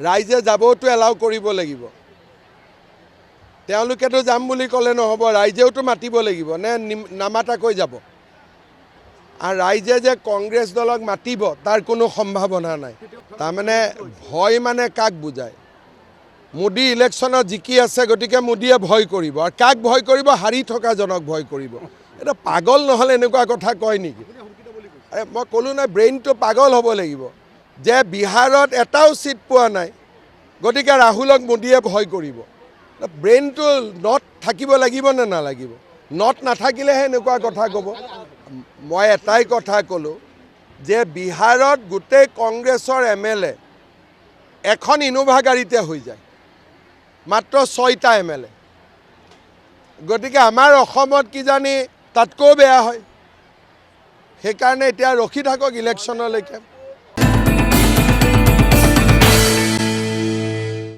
ৰাইজে যাবওতো এলাউ কৰিব লাগিব। তেওঁলোকেতো যাম বুলি ক'লে নহ'ব, ৰাইজেওতো মাতিব লাগিব নে নামাতাকৈ যাব। আৰু ৰাইজে যে কংগ্ৰেছ দলক মাতিব তাৰ কোনো সম্ভাৱনা নাই। তাৰমানে ভয় মানে কাক বুজায়? মোদী ইলেকশ্যনত জিকি আছে, গতিকে মোদীয়ে ভয় কৰিব। আৰু কাক ভয় কৰিব? হাৰি থকাজনক ভয় কৰিব। এটা পাগল নহ'লে এনেকুৱা কথা কয় নেকি? মই ক'লোঁ নাই, ব্ৰেইনটো পাগল হ'ব লাগিব যে বিহাৰত এটাও ছিট পোৱা নাই, গতিকে ৰাহুলক মোদীয়ে ভয় কৰিব। ব্ৰেইনটো নট থাকিব লাগিব নে নালাগিব? নট নাথাকিলেহে এনেকুৱা কথা ক'ব। মই এটাই কথা ক'লোঁ যে বিহাৰত গোটেই কংগ্ৰেছৰ MLA এখন ইনোভা গাড়ীতে হৈ যায়, মাত্ৰ 6টা MLA। গতিকে আমাৰ অসমত কিজানি তাতকৈও বেয়া হয়। সেইকাৰণে এতিয়া ৰখি থাকক ইলেকশ্যনলৈকে।